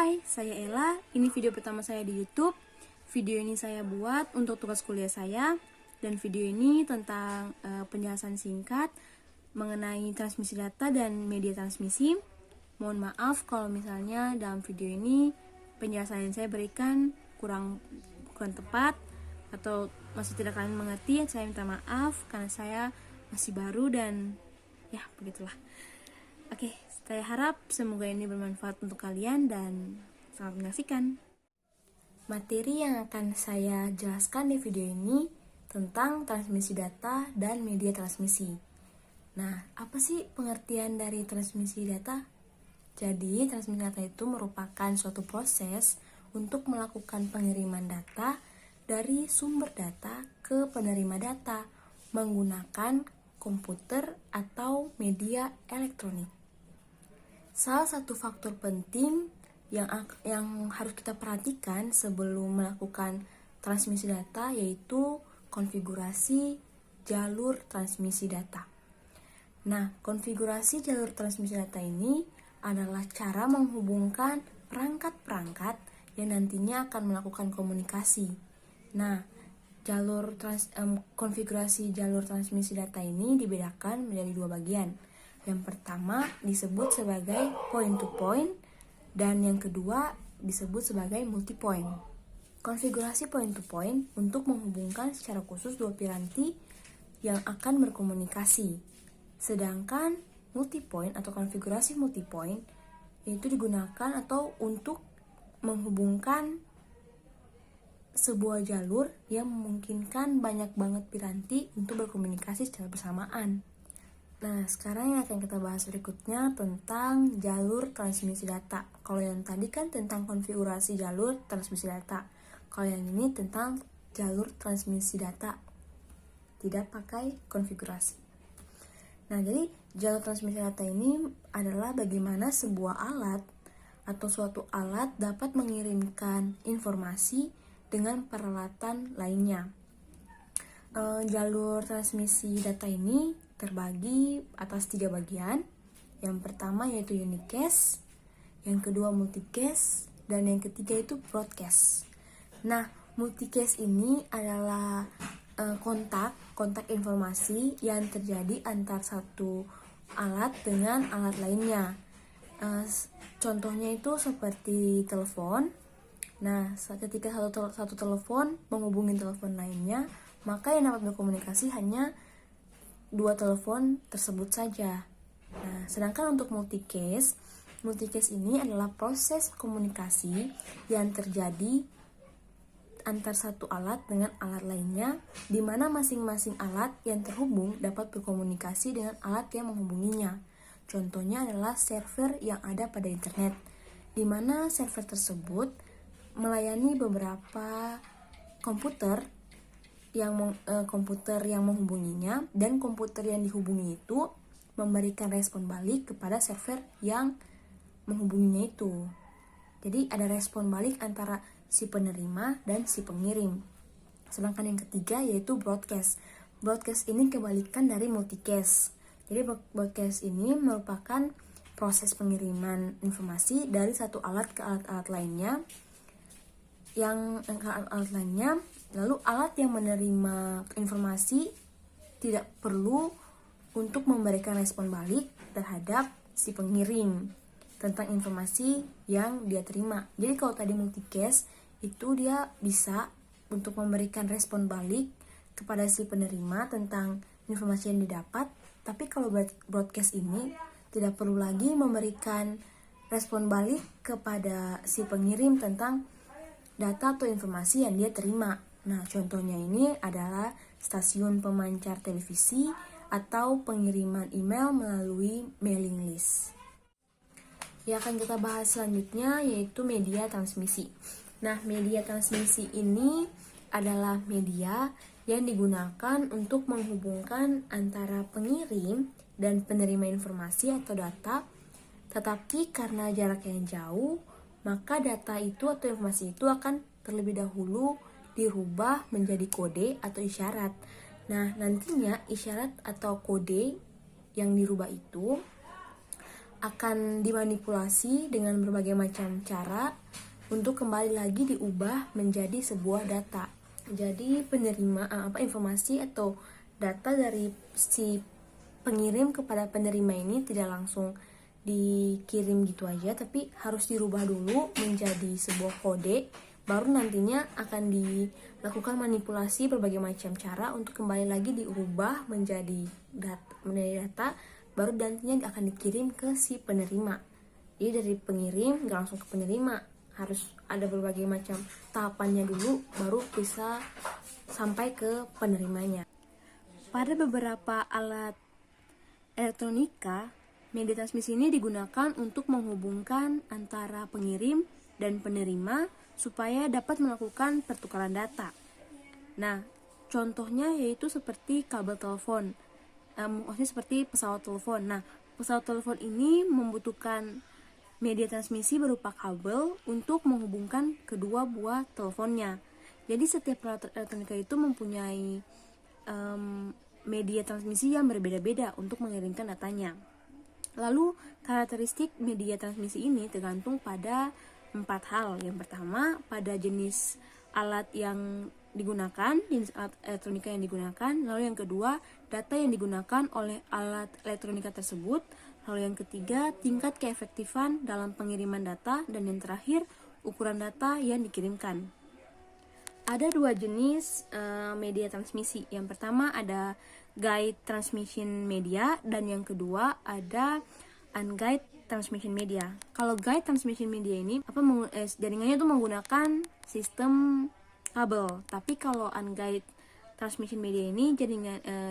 Hai, saya Ella. Ini video pertama saya di YouTube. Video ini saya buat untuk tugas kuliah saya. Dan video ini tentang penjelasan singkat mengenai transmisi data dan media transmisi. Mohon maaf kalau misalnya dalam video ini penjelasan yang saya berikan kurang tepat atau masih tidak kalian mengerti. Saya minta maaf karena saya masih baru dan ya begitulah. Oke, saya harap semoga ini bermanfaat untuk kalian dan selamat menyaksikan. Materi yang akan saya jelaskan di video ini tentang transmisi data dan media transmisi. Nah, apa sih pengertian dari transmisi data? Jadi, transmisi data itu merupakan suatu proses untuk melakukan pengiriman data dari sumber data ke penerima data menggunakan komputer atau media elektronik. Salah satu faktor penting yang harus kita perhatikan sebelum melakukan transmisi data yaitu konfigurasi jalur transmisi data. Nah, konfigurasi jalur transmisi data ini adalah cara menghubungkan perangkat-perangkat yang nantinya akan melakukan komunikasi. Nah, konfigurasi jalur transmisi data ini dibedakan menjadi dua bagian. Yang pertama disebut sebagai point-to-point dan yang kedua disebut sebagai multi-point. Konfigurasi point-to-point untuk menghubungkan secara khusus dua piranti yang akan berkomunikasi. Sedangkan multi-point atau konfigurasi multi-point itu digunakan atau untuk menghubungkan sebuah jalur yang memungkinkan banyak banget piranti untuk berkomunikasi secara bersamaan. Nah, sekarang yang akan kita bahas berikutnya tentang jalur transmisi data. Kalau yang tadi kan tentang konfigurasi jalur transmisi data. Kalau yang ini tentang jalur transmisi data. Tidak pakai konfigurasi. Nah, jadi jalur transmisi data ini adalah bagaimana sebuah alat atau suatu alat dapat mengirimkan informasi dengan peralatan lainnya. Jalur transmisi data ini terbagi atas 3 bagian. Yang pertama yaitu unicast, yang kedua multicast, dan yang ketiga itu broadcast. Nah, multicast ini adalah kontak informasi yang terjadi antar satu alat dengan alat lainnya. Contohnya itu seperti telepon. Nah, ketika satu telepon menghubungi telepon lainnya, maka yang dapat berkomunikasi hanya dua telepon tersebut saja. Nah, sedangkan untuk multicast ini adalah proses komunikasi yang terjadi antar satu alat dengan alat lainnya, di mana masing-masing alat yang terhubung dapat berkomunikasi dengan alat yang menghubunginya. Contohnya adalah server yang ada pada internet, di mana server tersebut melayani beberapa komputer yang menghubunginya, dan komputer yang dihubungi itu memberikan respon balik kepada server yang menghubunginya itu. Jadi ada respon balik antara si penerima dan si pengirim. Sedangkan yang ketiga yaitu broadcast. Broadcast ini kebalikan dari multicast. Jadi broadcast ini merupakan proses pengiriman informasi dari satu alat ke alat lainnya. Lalu alat yang menerima informasi tidak perlu untuk memberikan respon balik terhadap si pengirim tentang informasi yang dia terima. Jadi kalau tadi multicast itu dia bisa untuk memberikan respon balik kepada si penerima tentang informasi yang didapat, tapi kalau broadcast ini tidak perlu lagi memberikan respon balik kepada si pengirim tentang data atau informasi yang dia terima. Nah, contohnya ini adalah stasiun pemancar televisi atau pengiriman email melalui mailing list. Yang akan kita bahas selanjutnya yaitu media transmisi. Nah, media transmisi ini adalah media yang digunakan untuk menghubungkan antara pengirim dan penerima informasi atau data, tetapi karena jarak yang jauh, maka data itu atau informasi itu akan terlebih dahulu dirubah menjadi kode atau isyarat. Nah, nantinya isyarat atau kode yang dirubah itu akan dimanipulasi dengan berbagai macam cara untuk kembali lagi diubah menjadi sebuah data. Jadi informasi atau data dari si pengirim kepada penerima ini tidak langsung dikirim gitu aja, tapi harus dirubah dulu menjadi sebuah kode, baru nantinya akan dilakukan manipulasi berbagai macam cara untuk kembali lagi diubah menjadi data, baru nantinya akan dikirim ke si penerima. Jadi dari pengirim nggak langsung ke penerima, harus ada berbagai macam tahapannya dulu baru bisa sampai ke penerimanya. Pada beberapa alat elektronika, media transmisi ini digunakan untuk menghubungkan antara pengirim dan penerima supaya dapat melakukan pertukaran data. Nah, contohnya yaitu seperti kabel telepon, maksudnya seperti pesawat telepon. Nah, pesawat telepon ini membutuhkan media transmisi berupa kabel untuk menghubungkan kedua buah teleponnya. Jadi setiap alat elektronika itu mempunyai media transmisi yang berbeda-beda untuk mengirimkan datanya. Lalu karakteristik media transmisi ini tergantung pada 4 hal. Yang pertama, pada jenis alat yang digunakan, jenis alat elektronika yang digunakan. Lalu yang kedua, data yang digunakan oleh alat elektronika tersebut. Lalu yang ketiga, tingkat keefektifan dalam pengiriman data. Dan yang terakhir, ukuran data yang dikirimkan. Ada 2 jenis media transmisi. Yang pertama ada guide transmission media, dan yang kedua ada unguided transmission media. Kalau guide transmission media ini jaringannya itu menggunakan sistem kabel, tapi kalau unguided transmission media ini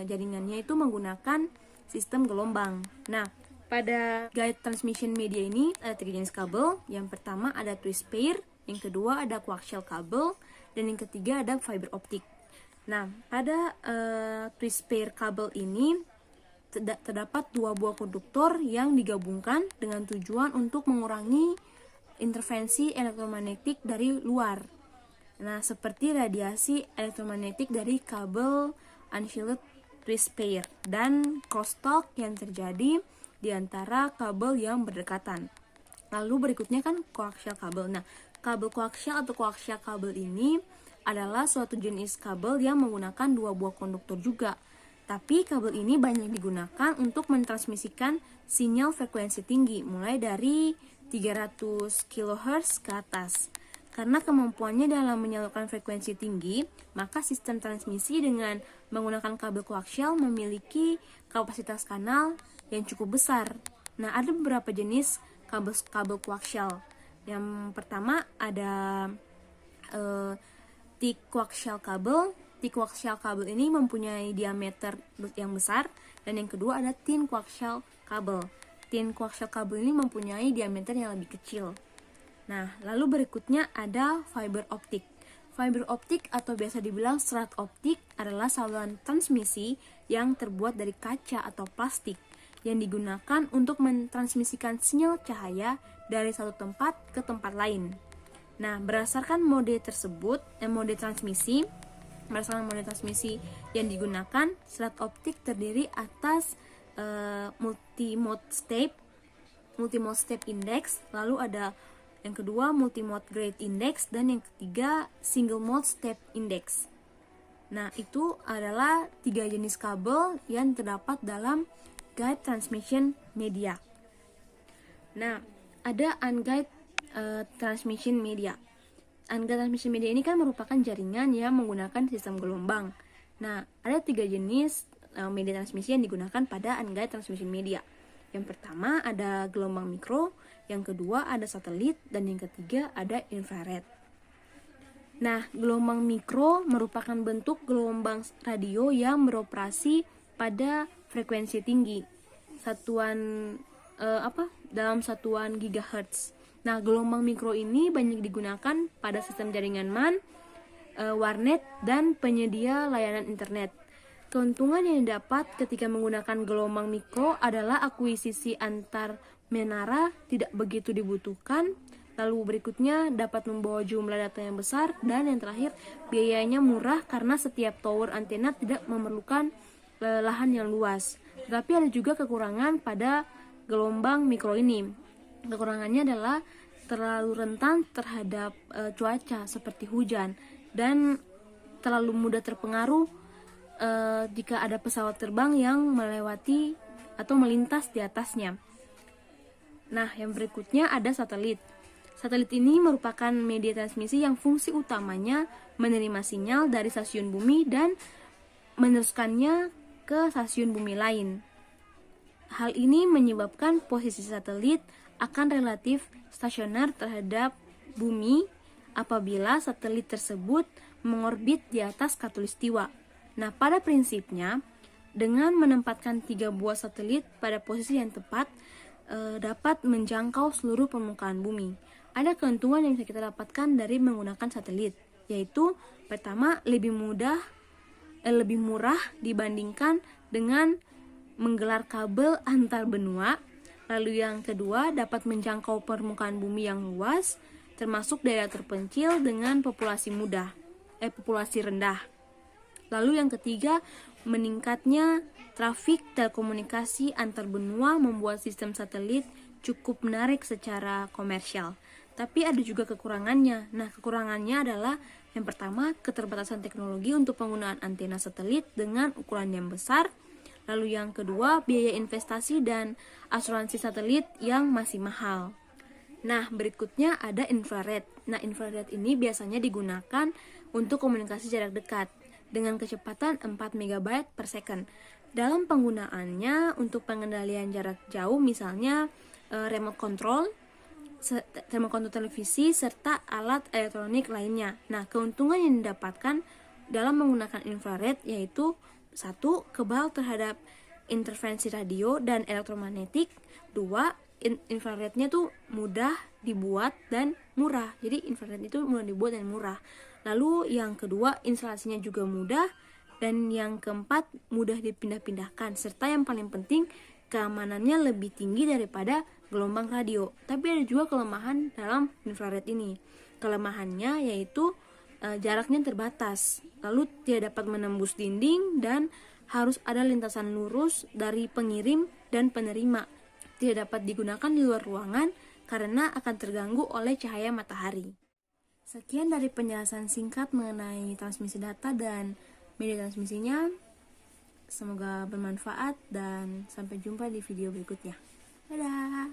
jaringannya itu menggunakan sistem gelombang. Nah, pada guide transmission media ini ada 3 jenis kabel. Yang pertama ada twist pair, yang kedua ada coaxial kabel, dan yang ketiga ada fiber optik. Nah, pada twist pair kabel ini terdapat 2 buah konduktor yang digabungkan dengan tujuan untuk mengurangi intervensi elektromagnetik dari luar. Nah, seperti radiasi elektromagnetik dari kabel unshielded twist pair dan crosstalk yang terjadi di antara kabel yang berdekatan. Lalu berikutnya kan coaxial kabel. Nah, kabel koaksial atau koaksial kabel ini adalah suatu jenis kabel yang menggunakan 2 buah konduktor juga. Tapi kabel ini banyak digunakan untuk mentransmisikan sinyal frekuensi tinggi, mulai dari 300 kHz ke atas. Karena kemampuannya dalam menyalurkan frekuensi tinggi, maka sistem transmisi dengan menggunakan kabel koaksial memiliki kapasitas kanal yang cukup besar. Nah, ada beberapa jenis kabel koaksial. Yang pertama ada thick coaxial kabel. Thick coaxial kabel ini mempunyai diameter yang besar, dan yang kedua ada thin coaxial kabel. Thin coaxial kabel ini mempunyai diameter yang lebih kecil. Nah, lalu berikutnya ada fiber optik. Fiber optik atau biasa dibilang serat optik adalah saluran transmisi yang terbuat dari kaca atau plastik yang digunakan untuk mentransmisikan sinyal cahaya dari satu tempat ke tempat lain. Nah, berdasarkan mode transmisi yang digunakan, serat optik terdiri atas multimode step index, lalu ada yang kedua multimode grade index, dan yang ketiga single mode step index. Nah, itu adalah 3 jenis kabel yang terdapat dalam guide transmission media. Nah, ada unguided transmission media. Unguided transmission media ini kan merupakan jaringan yang menggunakan sistem gelombang. Nah, ada 3 jenis media transmisi yang digunakan pada unguided transmission media. Yang pertama ada gelombang mikro, yang kedua ada satelit, dan yang ketiga ada infrared. Nah, gelombang mikro merupakan bentuk gelombang radio yang beroperasi pada frekuensi tinggi. Dalam satuan gigahertz. Nah, gelombang mikro ini banyak digunakan pada sistem jaringan MAN, warnet, dan penyedia layanan internet. Keuntungan yang didapat ketika menggunakan gelombang mikro adalah akuisisi antar menara tidak begitu dibutuhkan. Lalu berikutnya dapat membawa jumlah data yang besar, dan yang terakhir biayanya murah karena setiap tower antena tidak memerlukan lahan yang luas. Tetapi ada juga kekurangan pada gelombang mikro ini. Kekurangannya adalah terlalu rentan terhadap cuaca seperti hujan dan terlalu mudah terpengaruh jika ada pesawat terbang yang melewati atau melintas di atasnya. Nah, yang berikutnya ada satelit. Satelit ini merupakan media transmisi yang fungsi utamanya menerima sinyal dari stasiun bumi dan meneruskannya ke stasiun bumi lain. Hal ini menyebabkan posisi satelit akan relatif stasioner terhadap bumi apabila satelit tersebut mengorbit di atas khatulistiwa. Nah, pada prinsipnya, dengan menempatkan 3 buah satelit pada posisi yang tepat, dapat menjangkau seluruh permukaan bumi. Ada keuntungan yang bisa kita dapatkan dari menggunakan satelit, yaitu pertama lebih murah dibandingkan dengan menggelar kabel antar benua. Lalu yang kedua, dapat menjangkau permukaan bumi yang luas, termasuk daerah terpencil dengan populasi rendah. Lalu yang ketiga, meningkatnya trafik telekomunikasi antar benua membuat sistem satelit cukup menarik secara komersial. Tapi ada juga kekurangannya. Nah, kekurangannya adalah yang pertama, keterbatasan teknologi untuk penggunaan antena satelit dengan ukuran yang besar. Lalu yang kedua, biaya investasi dan asuransi satelit yang masih mahal. Nah, berikutnya ada infrared. Nah, infrared ini biasanya digunakan untuk komunikasi jarak dekat dengan kecepatan 4 MB per second. Dalam penggunaannya untuk pengendalian jarak jauh, misalnya remote control televisi, serta alat elektronik lainnya. Nah, keuntungan yang didapatkan dalam menggunakan infrared yaitu 1. Kebal terhadap interferensi radio dan elektromagnetik. 2. Infrarednya tuh mudah dibuat dan murah. Jadi infrared itu mudah dibuat dan murah. Lalu yang kedua, instalasinya juga mudah. Dan yang keempat, mudah dipindah-pindahkan. Serta yang paling penting, keamanannya lebih tinggi daripada gelombang radio. Tapi ada juga kelemahan dalam infrared ini. Kelemahannya yaitu jaraknya terbatas, lalu tidak dapat menembus dinding dan harus ada lintasan lurus dari pengirim dan penerima. Tidak dapat digunakan di luar ruangan karena akan terganggu oleh cahaya matahari. Sekian dari penjelasan singkat mengenai transmisi data dan media transmisinya. Semoga bermanfaat dan sampai jumpa di video berikutnya. Dadah!